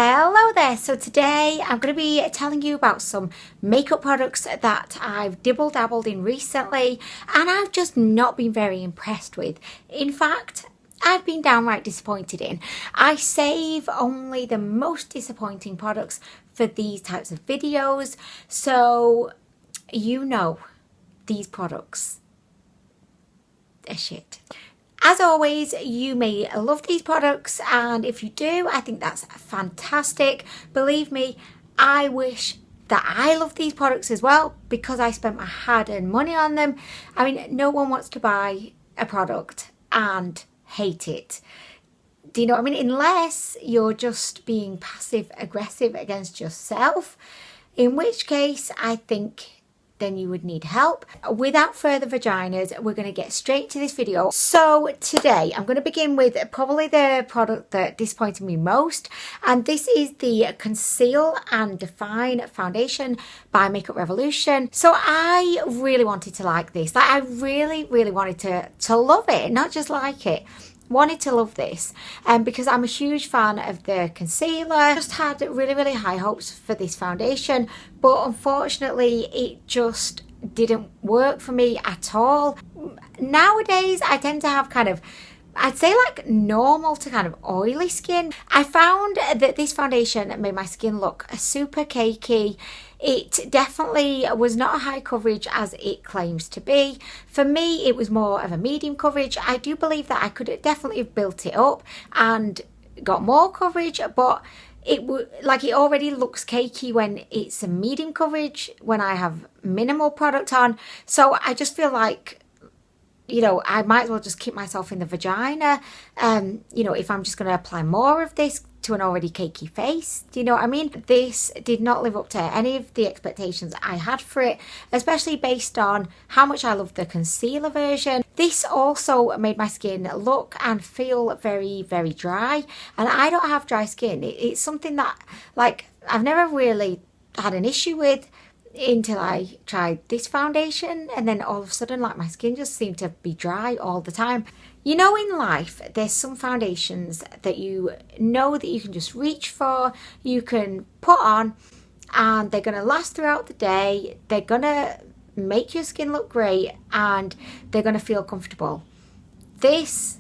Hello there. So today I'm going to be telling you about some makeup products that I've dibble dabbled in recently and I've just not been very impressed with. In fact, I've been downright disappointed in. I save only the most disappointing products for these types of videos, so you know these products are shit. As always, you may love these products, and if you do, I think that's fantastic. Believe me, I wish that I love these products as well because I spent my hard-earned money on them. I mean, no one wants to buy a product and hate it. Do you know what I mean? Unless you're just being passive-aggressive against yourself, in which case I think then you would need help. Without further vaginas, we're going to get straight to this video. So today I'm going to begin with probably the product that disappointed me most, and this is the Conceal and Define Foundation by Makeup Revolution. So I really wanted to like this. Like, I really wanted to love it, not just like it. Wanted to love this because I'm a huge fan of the concealer. Just had really high hopes for this foundation, but unfortunately it just didn't work for me at all. Nowadays I tend to have kind of, I'd say like normal to kind of oily skin. I found that this foundation made my skin look super cakey. It definitely was not a high coverage as it claims to be. For me, it was more of a medium coverage. I do believe that I could definitely have built it up and got more coverage, but it already looks cakey when it's a medium coverage when I have minimal product on. So I just feel like, you know, I might as well just keep myself in the vagina, you know, if I'm just going to apply more of this to an already cakey face. Do you know what I mean? This did not live up to any of the expectations I had for it, especially based on how much I love the concealer version. This also made my skin look and feel very dry, and I don't have dry skin. It's something that, like, I've never really had an issue with until I tried this foundation, and then all of a sudden, like, my skin just seemed to be dry all the time. You know, in life there's some foundations that you know that you can just reach for, you can put on, and they're going to last throughout the day, they're going to make your skin look great, and they're going to feel comfortable. This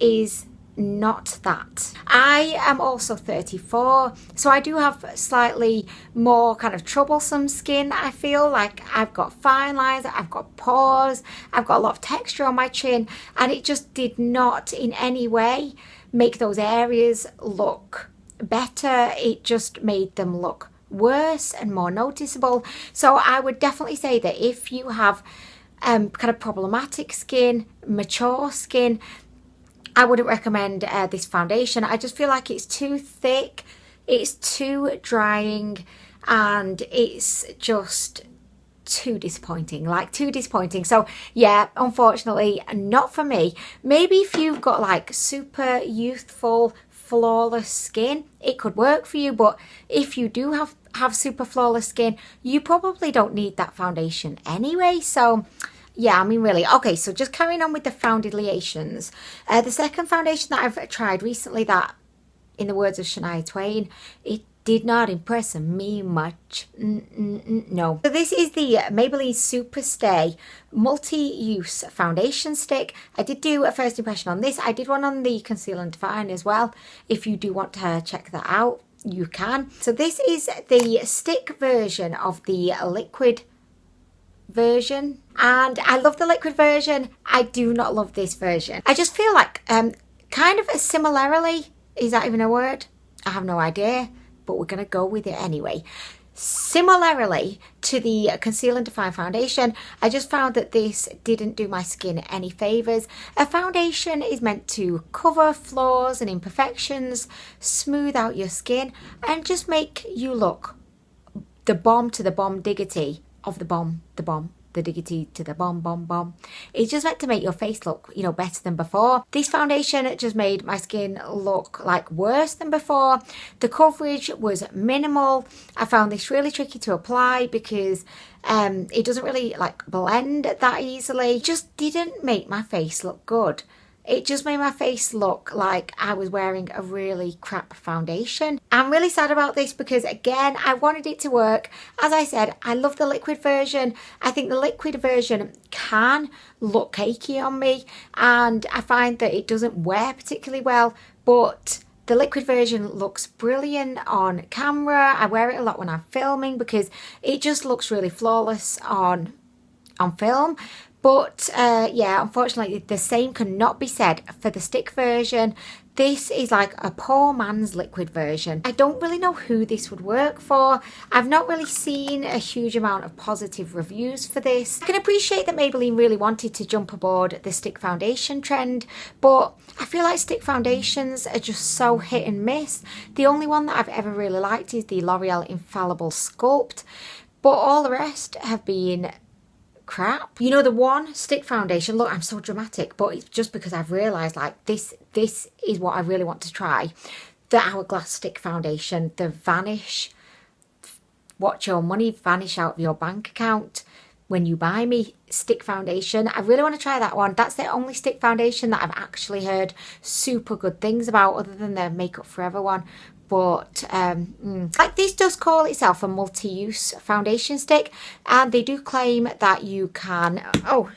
is not that. I am also 34, so I do have slightly more kind of troublesome skin. I feel like I've got fine lines, I've got pores, I've got a lot of texture on my chin, and it just did not in any way make those areas look better. It just made them look worse and more noticeable. So I would definitely say that if you have kind of problematic skin, mature skin, I wouldn't recommend this foundation. I just feel like it's too thick, it's too drying, and it's just too disappointing, So yeah, unfortunately not for me. Maybe if you've got like super youthful, flawless skin, it could work for you, but if you do have super flawless skin, you probably don't need that foundation anyway. So yeah, I mean, really. Okay, so just carrying on with the foundations. The second foundation that I've tried recently that, in the words of Shania Twain, it did not impress me much. No. So this is the Maybelline Superstay multi-use foundation stick. I did do a first impression on this. I did one on the Conceal and Define as well. If you do want to check that out, you can. So this is the stick version of the liquid version, and I love the liquid version. I do not love this version. I just feel like kind of similarly, is that even a word? I have no idea, but we're gonna go with it anyway. Similarly to the Conceal and Define foundation, I just found that this didn't do my skin any favors. A foundation is meant to cover flaws and imperfections, smooth out your skin, and just make you look the bomb to the bomb diggity of the bomb, the diggity to the bomb. It's just meant to make your face look, you know, better than before. This foundation just made my skin look like worse than before. The coverage was minimal. I found this really tricky to apply because it doesn't really like blend that easily. It just didn't make my face look good. it just made my face look like I was wearing a really crap foundation. I'm really sad about this because, again, I wanted it to work. As I said, I love the liquid version. I think the liquid version can look cakey on me, and I find that it doesn't wear particularly well, but the liquid version looks brilliant on camera. I wear it a lot when I'm filming because it just looks really flawless on film. But yeah, unfortunately the same cannot be said for the stick version. This is like a poor man's liquid version. I don't really know who this would work for. I've not really seen a huge amount of positive reviews for this. I can appreciate that Maybelline really wanted to jump aboard the stick foundation trend, but I feel like stick foundations are just so hit and miss. The only one that I've ever really liked is the L'Oreal Infallible Sculpt, but all the rest have been crap. You know, the one stick foundation, look, I'm so dramatic, but it's just because I've realised like this is what I really want to try. The Hourglass stick foundation, the Vanish, watch your money vanish out of your bank account when you buy me stick foundation. I really want to try that one. That's the only stick foundation that I've actually heard super good things about, other than the Makeup Forever one. But like, this does call itself a multi-use foundation stick, and they do claim that you can, oh,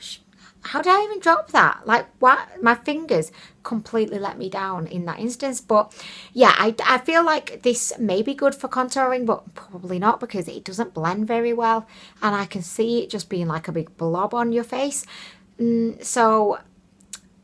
how did I even drop that? Like, what? My fingers completely let me down in that instance. But yeah, I feel like this may be good for contouring, but probably not, because it doesn't blend very well, and I can see it just being like a big blob on your face. So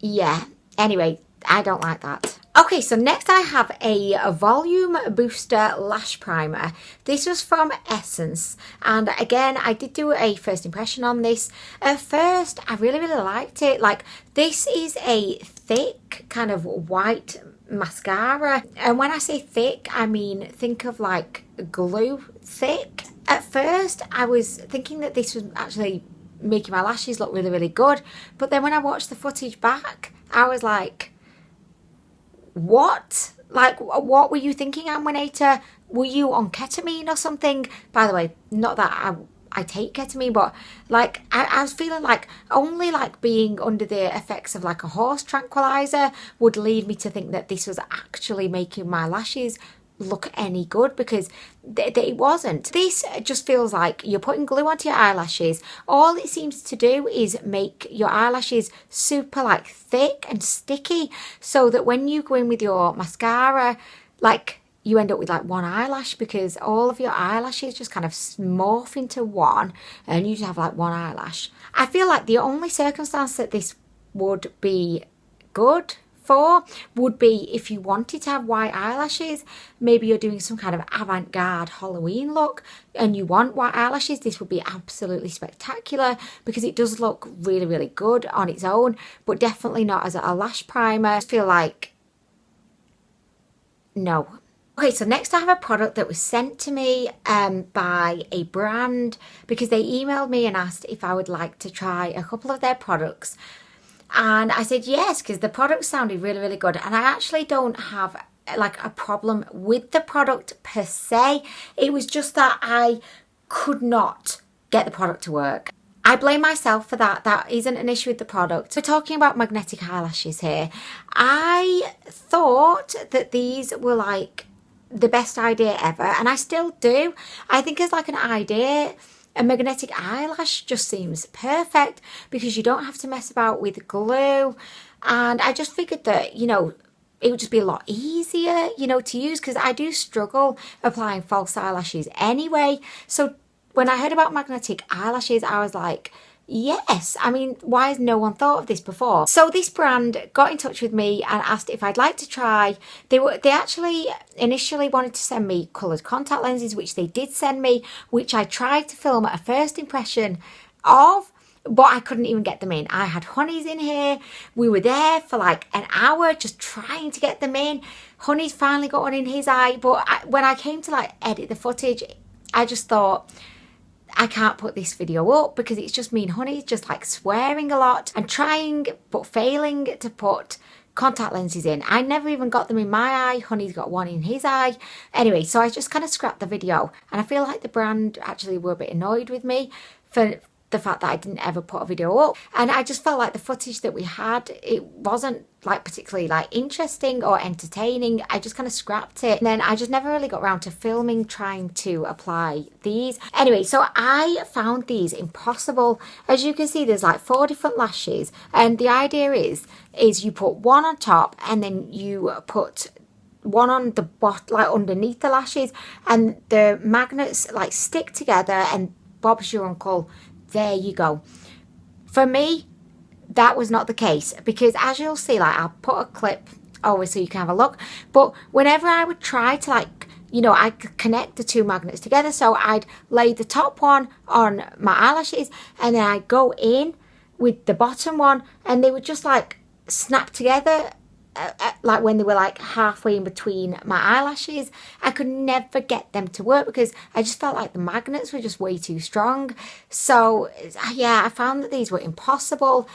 yeah, anyway, I don't like that. Okay, so next I have a volume booster lash primer. This was from Essence, and again, I did do a first impression on this. At first, I really liked it. Like, this is a thick kind of white mascara, and when I say thick, I mean think of like glue thick. At first, I was thinking that this was actually making my lashes look really good, but then when I watched the footage back, I was like, what? Like, what were you thinking, Anwen? Were you on ketamine or something? By the way, not that I take ketamine, but like, I was feeling like only like being under the effects of like a horse tranquilizer would lead me to think that this was actually making my lashes look any good, because it wasn't. This just feels like you're putting glue onto your eyelashes. All it seems to do is make your eyelashes super like thick and sticky, so that when you go in with your mascara, like, you end up with like one eyelash, because all of your eyelashes just kind of morph into one and you just have like one eyelash. I feel like the only circumstance that this would be good for would be if you wanted to have white eyelashes. Maybe you're doing some kind of avant-garde Halloween look and you want white eyelashes. This would be absolutely spectacular, because it does look really good on its own, but definitely not as a lash primer. I feel like, no. Okay, so next I have a product that was sent to me by a brand, because they emailed me and asked if I would like to try a couple of their products. And I said yes, because the product sounded really good, and I actually don't have like a problem with the product per se. It was just that I could not get the product to work. I blame myself for that. That isn't an issue with the product. We're talking about magnetic eyelashes here. I thought that these were like the best idea ever, and I still do. I think it's like an idea. A magnetic eyelash just seems perfect, because you don't have to mess about with glue, and I just figured that, you know, it would just be a lot easier, you know, to use, because I do struggle applying false eyelashes anyway. So when I heard about magnetic eyelashes, I was like, yes. I mean, why has no one thought of this before? So this brand got in touch with me and asked if I'd like to try. They actually initially wanted to send me coloured contact lenses, which they did send me, which I tried to film a first impression of, but I couldn't even get them in. I had Honey's in here. We were there for like an hour just trying to get them in. Honey's finally got one in his eye, but when I came to like edit the footage, I just thought, I can't put this video up, because it's just me and Honey just like swearing a lot and trying but failing to put contact lenses in. I never even got them in my eye. Honey's got one in his eye. Anyway, so I just kind of scrapped the video, and I feel like the brand actually were a bit annoyed with me for the fact that I didn't ever put a video up, and I just felt like the footage that we had, it wasn't like particularly like interesting or entertaining. I just kind of scrapped it, and then I just never really got around to filming trying to apply these. Anyway, so I found these impossible. As you can see, there's like 4 different lashes, and the idea is you put one on top and then you put one on the bottom, like underneath the lashes, and the magnets like stick together, and Bob's your uncle. There you go. For me, that was not the case, because as you'll see, like I'll put a clip over so you can have a look, but whenever I would try to like, you know, I could connect the 2 magnets together, so I'd lay the top one on my eyelashes and then I'd go in with the bottom one, and they would just like snap together, like when they were like halfway in between my eyelashes. I could never get them to work because I just felt like the magnets were just way too strong. So yeah, I found that these were impossible,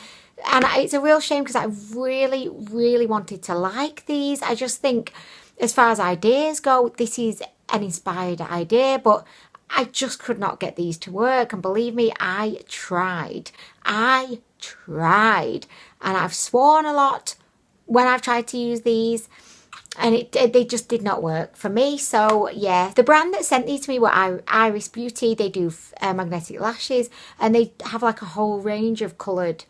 and it's a real shame because I really, really wanted to like these. I just think as far as ideas go, this is an inspired idea, but I just could not get these to work. And believe me, I tried, and I've sworn a lot when I've tried to use these, and they just did not work for me. So yeah, the brand that sent these to me were Iris Beauty. They do magnetic lashes, and they have like a whole range of coloured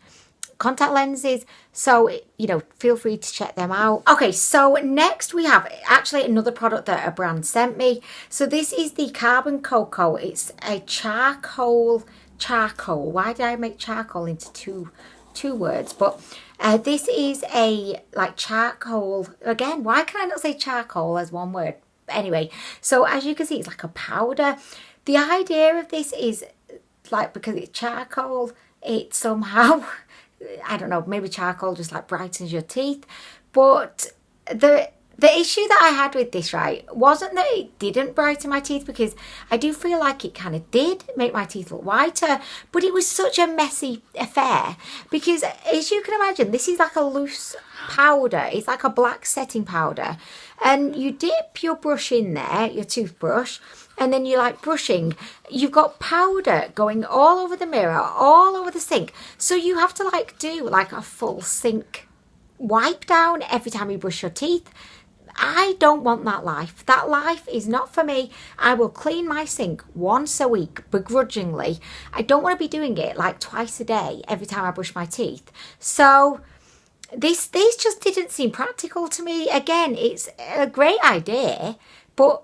contact lenses, so you know, feel free to check them out. Okay, so next we have actually another product that a brand sent me. So this is the Carbon Cocoa. It's a charcoal. Why did I make charcoal into two words? But this is a like charcoal. Again, why can I not say charcoal as one word? Anyway, so as you can see, it's like a powder. The idea of this is like, because it's charcoal, it somehow, I don't know, maybe charcoal just like brightens your teeth. But the issue that I had with this, right, wasn't that it didn't brighten my teeth, because I do feel like it kind of did make my teeth look whiter, but it was such a messy affair, because as you can imagine, this is like a loose powder. It's like a black setting powder, and you dip your brush in there, your toothbrush, and then you're like brushing. You've got powder going all over the mirror, all over the sink, so you have to like do like a full sink wipe down every time you brush your teeth. I don't want that life. That life is not for me. I will clean my sink once a week, begrudgingly. I don't want to be doing it like twice a day every time I brush my teeth. So this just didn't seem practical to me. Again, it's a great idea, but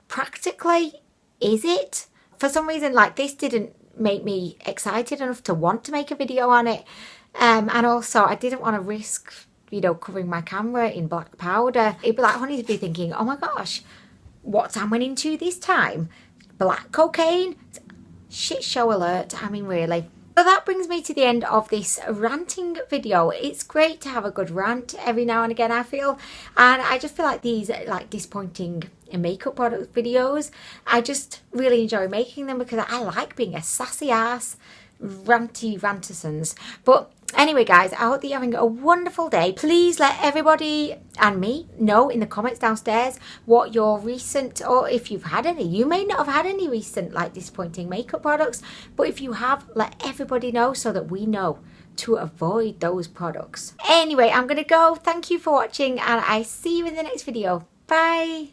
practically, is it? For some reason, like, this didn't make me excited enough to want to make a video on it. And also, I didn't want to risk, you know, covering my camera in black powder. It'd be like honey to be thinking, oh my gosh, what's Anwen into this time? Black cocaine? Shit show alert. I mean, really. So that brings me to the end of this ranting video. It's great to have a good rant every now and again, I feel. And I just feel like these like disappointing makeup product videos, I just really enjoy making them because I like being a sassy ass rantisons. But anyway, guys, I hope that you're having a wonderful day. Please let everybody and me know in the comments downstairs what your recent, or if you've had any. You may not have had any recent like disappointing makeup products, but if you have, let everybody know so that we know to avoid those products. Anyway, I'm gonna go. Thank you for watching, and I see you in the next video. Bye.